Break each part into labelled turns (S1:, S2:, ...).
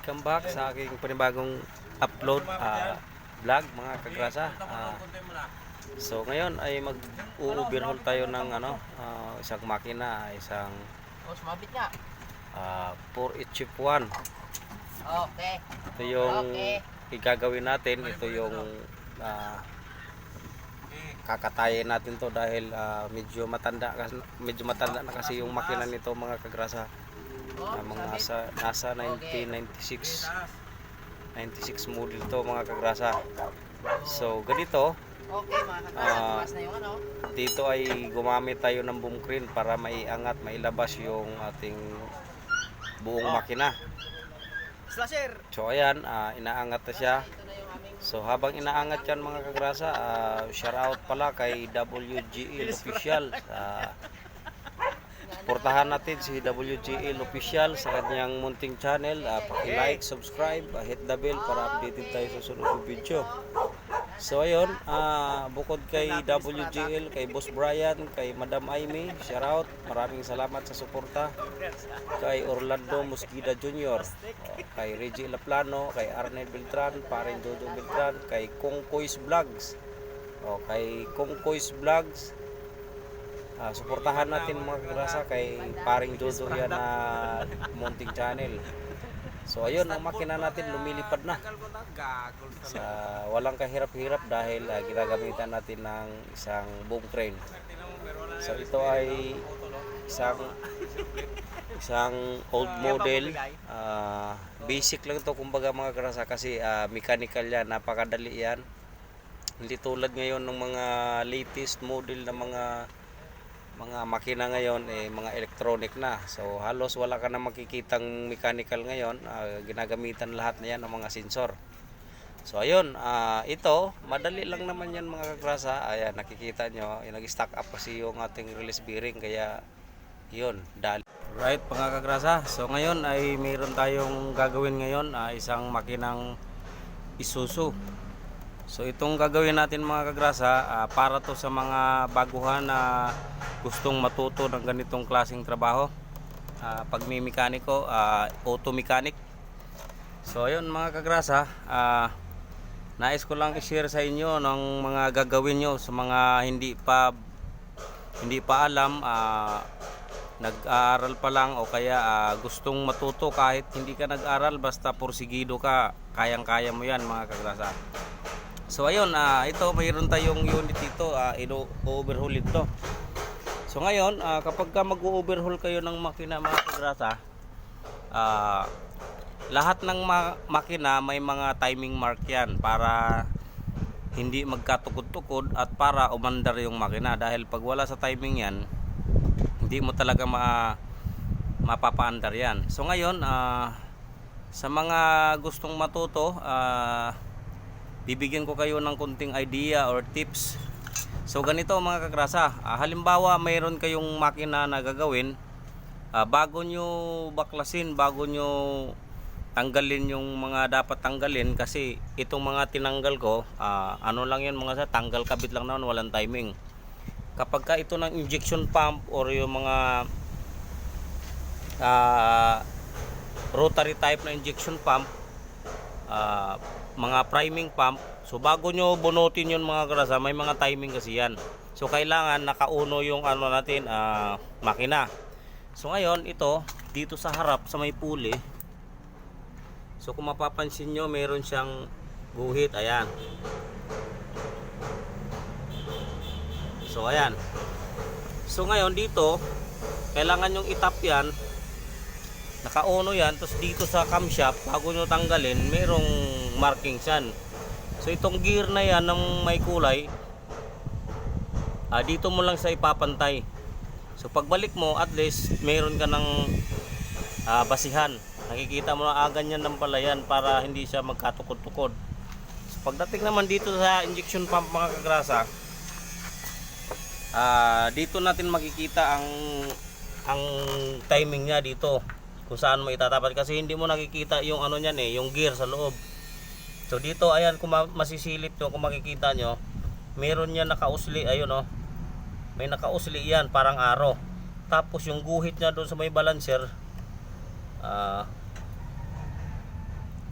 S1: Welcome back sa aking panibagong upload vlog mga kagrasa. So ngayon ay mag-overhaul tayo ng isang makina, isang
S2: sumabit nga.
S1: 4 chip 1.
S2: Okay.
S1: Ito yung igagawin natin, ito yung kakatayin natin to dahil medyo matanda na kasi yung makina nito mga kagrasa. Mga nasa 1996 model to mga kagrasa. So ganito,
S2: Okay, mga kagrasa, na yung
S1: dito ay gumamit tayo ng boom crane para maiangat, mailabas yung ating buong makina.
S2: Slasher.
S1: So ayan, inaangat na siya. So habang inaangat yan mga kagrasa, shout out pala kay WGL Official. Portahan natin si WGL Official sa kanyang munting channel. Paki-like, subscribe, hit the bell para updated tayo sa sunod video. So ayun, bukod kay WGL, kay Boss Brian, kay Madam Amy, shout out, maraming salamat sa suporta. Kay Orlando Mosquida Jr., kay Reggie Laplano, kay Arnel Beltran, Paring Jojo Beltran, kay Kongkoys Vlogs, kay Kongkoys Vlogs. Suportahan natin mga kagrasa kay Paring Jojo yan na munting channel. So ayun, ang makina natin lumilipad na sa walang kahirap-hirap dahil ginagamitan natin ng isang boom crane. So ito ay isang old model, basic lang to kumbaga mga kagrasa kasi mechanical yan, napakadali yan. Hindi tulad ngayon ng mga latest model na mga makina ngayon, mga electronic na. So halos wala ka na makikitang mechanical ngayon, ginagamitan lahat na yan ng mga sensor. So ayun, ito madali lang naman yan mga kagrasa. Ayan, nakikita nyo, nag-stack up kasi yung ating release bearing, kaya yun, dali. Right mga kagrasa, so ngayon ay mayroon tayong gagawin ngayon, isang makinang Isuzu. So itong gagawin natin mga kagrasa, para to sa mga baguhan na gustong matuto ng ganitong klaseng trabaho, pagmimekaniko, auto mechanic. So ayun mga kagrasa, nais ko lang i-share sa inyo ng mga gagawin nyo sa mga hindi pa alam, nag-aaral pa lang o kaya gustong matuto kahit hindi ka nag-aral, basta porsigido ka, kayang-kaya mo yan mga kagrasa. So ayun, ito mayroon tayong unit dito, i-overhaul ito. So ngayon, kapag mag-overhaul kayo ng makina mga kagrasa, lahat ng makina may mga timing mark yan para hindi magkatukod-tukod at para umandar yung makina, dahil pag wala sa timing yan, hindi mo talaga mapapaandar yan. So ngayon, sa mga gustong matuto, bibigyan ko kayo ng kunting idea or tips. So ganito mga kagrasa, halimbawa mayroon kayong makina na gagawin, bago nyo baklasin, bago nyo tanggalin yung mga dapat tanggalin, kasi itong mga tinanggal ko, ano lang yun mga sa, tanggal kabit lang naman, walang timing. Kapag ka ito ng injection pump or yung mga rotary type na injection pump, mga priming pump, so bago nyo bunutin yun mga kagrasa, may mga timing kasi yan. So kailangan nakauno yung natin, makina. So ngayon ito dito sa harap sa may pulley, so kung mapapansin nyo meron siyang guhit, ayan. So ayan. So ngayon dito kailangan yung itap yan, nakauno yan, tapos dito sa camshaft bago nyo tanggalin merong markings yan. So itong gear na yan ng may kulay, dito mo lang sa ipapantay. So pagbalik mo, at least meron ka ng basihan, nakikita mo na ganyan ng pala yan para hindi siya magkatukod-tukod. So pagdating naman dito sa injection pump mga kagrasa, dito natin makikita ang timing niya dito, kung saan mo itatapat, kasi hindi mo nakikita yung niyan yung gear sa loob. So dito ayan, kung masisilip nyo, kung makikita nyo, meron yan nakausli, ayun may nakausli yan parang arrow. Tapos yung guhit niya doon sa may balancer,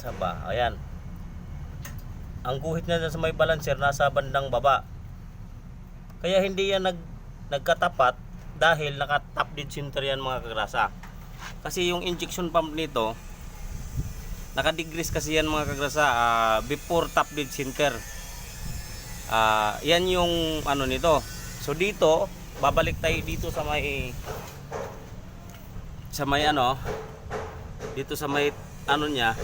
S1: Saba, ayan. Ang guhit niya dyan sa may balancer nasa bandang baba. Kaya hindi yan nagkatapat dahil naka-top dead center yan mga kagrasa. Kasi yung injection pump nito, naka-degrees kasi yan mga kagrasa, before top dead center. Yan yung ano nito. So dito, babalik tayo dito sa may ano, dito sa may ano niya.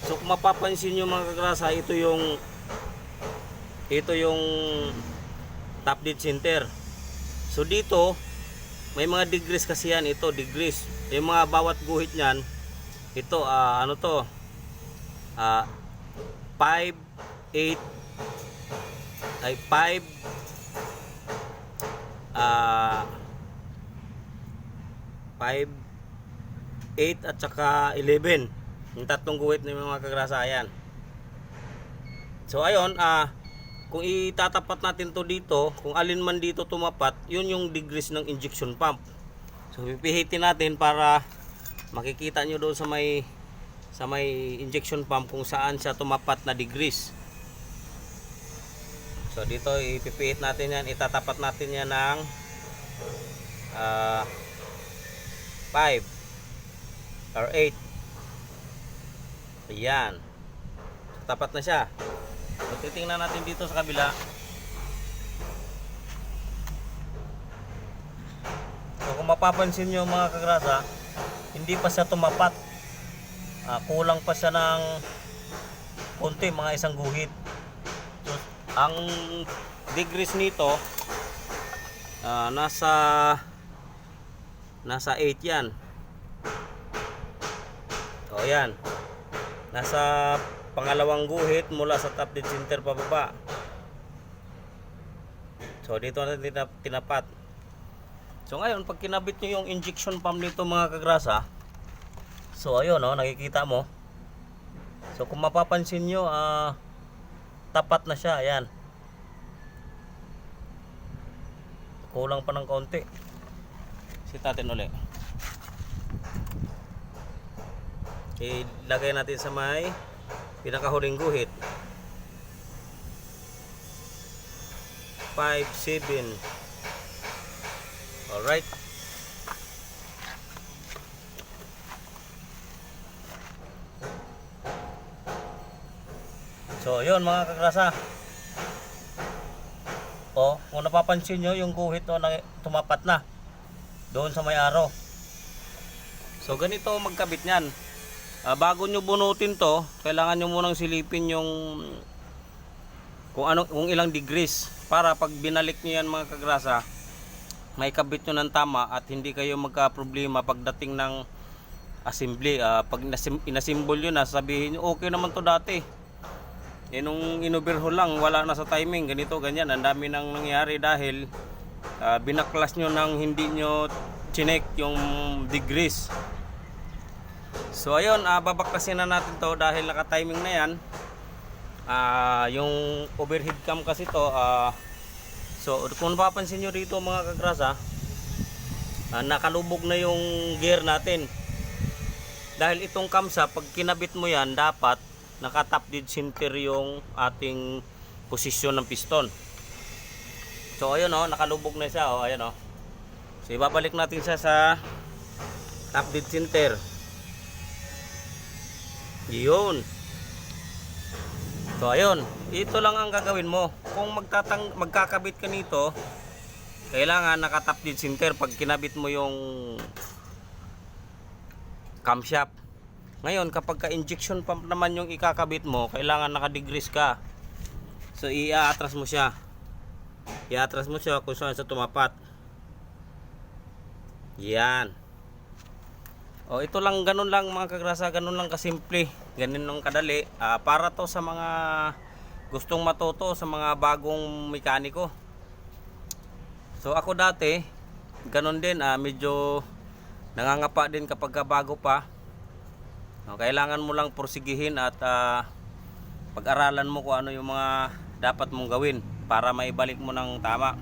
S1: So kung mapapansin nyo mga kagrasa, ito yung top dead center. So dito may mga degrees kasi yan, ito degrees. Yung mga bawat guhit niyan, ito ano to? 5 8 ay 5 5 8 at saka 11. Yung tatlong guhit ng mga kagrasa, ayan. So ayun, kung itatapat natin to dito, kung alin man dito tumapat, yun yung degrees ng injection pump. So pipihitin natin para makikita nyo doon sa may injection pump kung saan siya tumapat na degrees. So dito ipipihit natin yan, itatapat natin yan ng 5 or 8. Ayan. So, tapat na siya. So, titingnan natin dito sa kabila. So, kung mapapansin nyo mga kagrasa, hindi pa siya tumapat. Kulang pa siya ng konti, mga isang guhit. So, ang degrees nito, nasa 8 yan. O, yan. Nasa pangalawang guhit mula sa top dead center pababa. So dito natin tinapat. So ngayon pag kinabit nyo yung injection pump nito mga kagrasa, so ayun nakikita mo. So kung mapapansin nyo, tapat na siya, ayan. Kulang pa ng konti. Sit natin ulit. Ilagay natin sa may pinakahuling guhit. 5, 7. Alright. So yun mga kagrasa. Kung napapansin nyo yung guhit na tumapat na doon sa may araw. So ganito magkabit nyan. Bago nyo bunutin to, kailangan nyo munang silipin yung kung ilang degrees para pag binalik nyo yan mga kagrasa, may kabit nyo ng tama at hindi kayo magka-problema pagdating ng assembly. Pag inasimbol nyo na, sabihin nyo okay naman to dati, nung inoverhaul lang, wala na sa timing, ganito ganyan. Ang dami nang nangyari dahil binaklas nyo nang hindi nyo chinek yung degrees. So ayun, babaklasin na natin to dahil naka-timing na yan. Yung overhead cam kasi to, so kung napapansin nyo dito mga kagrasa, nakalubog na yung gear natin. Dahil itong kamsa, pag kinabit mo yan, dapat naka-top dead center yung ating posisyon ng piston. So ayun nakalubog na siya, ayun So ibabalik natin siya sa top dead center. Yun. So ayun, ito lang ang gagawin mo. Kung magkakabit ka nito, kailangan naka-top dead center pag kinabit mo yung camshaft. Ngayon, kapag ka-injection pump naman yung ikakabit mo, kailangan naka-degrees ka. So i-atras mo siya. I-atras mo siya kung saan sa tumapat. Yan. Ito lang, ganun lang mga kagrasa, ganun lang kasimple, ganun lang kadali. Para to sa mga gustong matuto, sa mga bagong mekaniko. So ako dati, ganun din, medyo nangangapa din kapag bago pa. Kailangan mo lang porsigihin at pag-aralan mo kung ano yung mga dapat mong gawin para maibalik mo ng tama.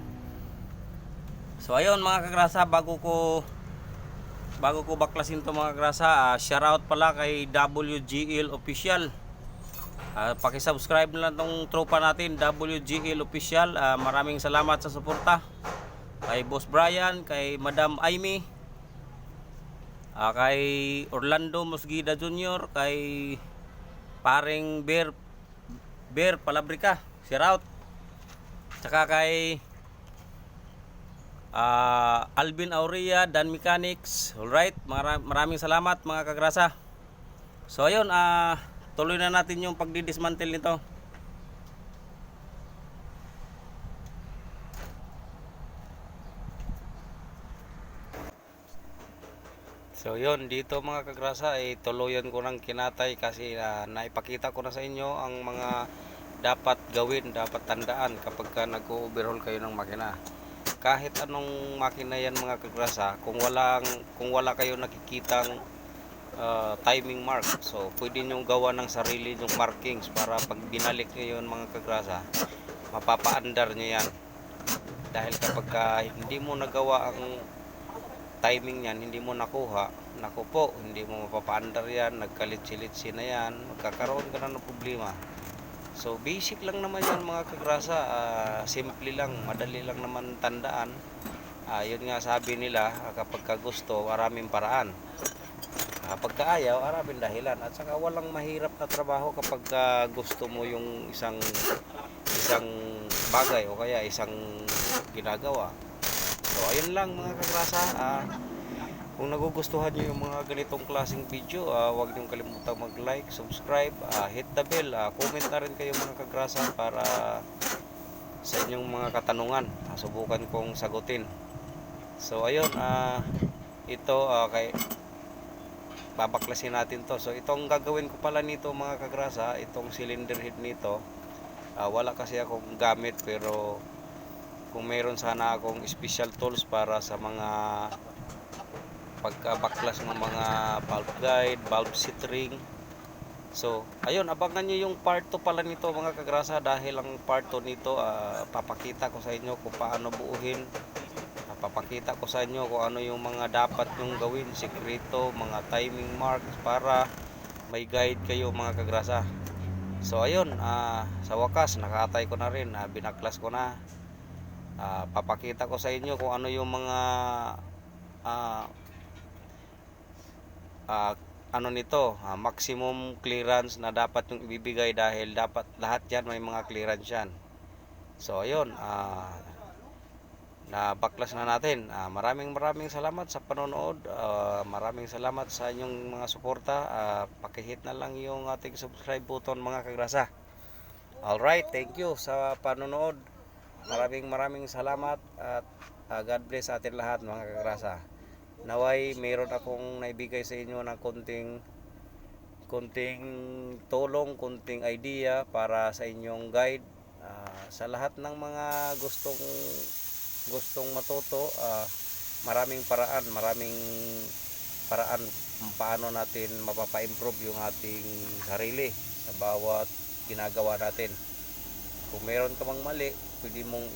S1: So ayun mga kagrasa, bago ko baklasin to mga kagrasa, shout out pala kay WGL Official. Paki-subscribe na lang tong tropa natin, WGL Official. Maraming salamat sa suporta. Kay Boss Brian, kay Madam Amy, kay Orlando Mosgida Jr., kay paring Bear Palabrica, shout out. Tsaka kay Alvin Aurea, Dan Mechanics. Alright, maraming salamat mga kagrasa. So ayun, tuloy na natin yung pagdidismantle nito. So yun, dito mga kagrasa ay tuluyan ko ng kinatay kasi naipakita ko na sa inyo ang mga dapat gawin, dapat tandaan kapag nag-overhaul kayo ng makina. Kahit anong makina yan mga kagrasa, kung wala kayo nakikitang timing mark, so pwede nyo gawa ng sarili yung markings para pag binalik nyo yun mga kagrasa, mapapaandar nyo yan. Dahil kapag hindi mo nagawa ang timing yan, hindi mo nakuha, naku po, hindi mo mapapaandar yan, nagkalit-silitsi na yan, magkakaroon ka na ng problema. So basic lang naman yan mga kagrasa, simple lang, madali lang naman tandaan. Yun nga sabi nila, kapag gusto, maraming paraan. Kapag ayaw, maraming dahilan. At saka walang mahirap na trabaho kapag gusto mo yung isang bagay o kaya isang ginagawa. So ayun lang mga kagrasa, kung nagugustuhan nyo yung mga ganitong klaseng video, huwag nyo kalimutang mag-like, subscribe, hit the bell, comment na rin kayo mga kagrasa para sa inyong mga katanungan, subukan kong sagutin. So ayun, ito babaklasin natin to. So itong gagawin ko pala nito mga kagrasa, itong cylinder head nito, wala kasi akong gamit, pero kung meron sana akong special tools para sa mga pagkabaklas ng mga valve guide, valve seat ring. So ayun, abangan nyo yung part 2 pala nito mga kagrasa, dahil ang part 2 nito papakita ko sa inyo kung paano buuhin, papakita ko sa inyo kung ano yung mga dapat nyong gawin, sikreto, mga timing marks para may guide kayo mga kagrasa. So ayun, sa wakas nakatay ko na rin, binaklas ko na. Papakita ko sa inyo kung ano yung mga ano nito, maximum clearance na dapat yung ibibigay, dahil dapat lahat yan may mga clearance yan. So ayun, na baklas na natin. Maraming salamat sa panonood, maraming salamat sa inyong mga suporta. Pakihit na lang yung ating subscribe button mga kagrasa. Alright, thank you sa panonood. Maraming salamat at God bless sa atin lahat mga kagrasa. Naway mayroon akong naibigay sa inyo ng konting tulong, konting idea para sa inyong guide, sa lahat ng mga gustong matuto. Maraming paraan kung paano natin mapapa-improve yung ating sarili sa bawat ginagawa natin. Kung meron ka mang mali, pwede mong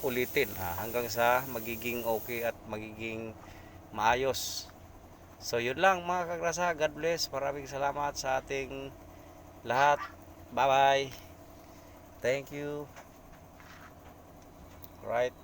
S1: ulitin hanggang sa magiging okay at magiging maayos. So yun lang mga kagrasa, God bless, maraming salamat sa ating lahat. Bye bye, thank you. Right.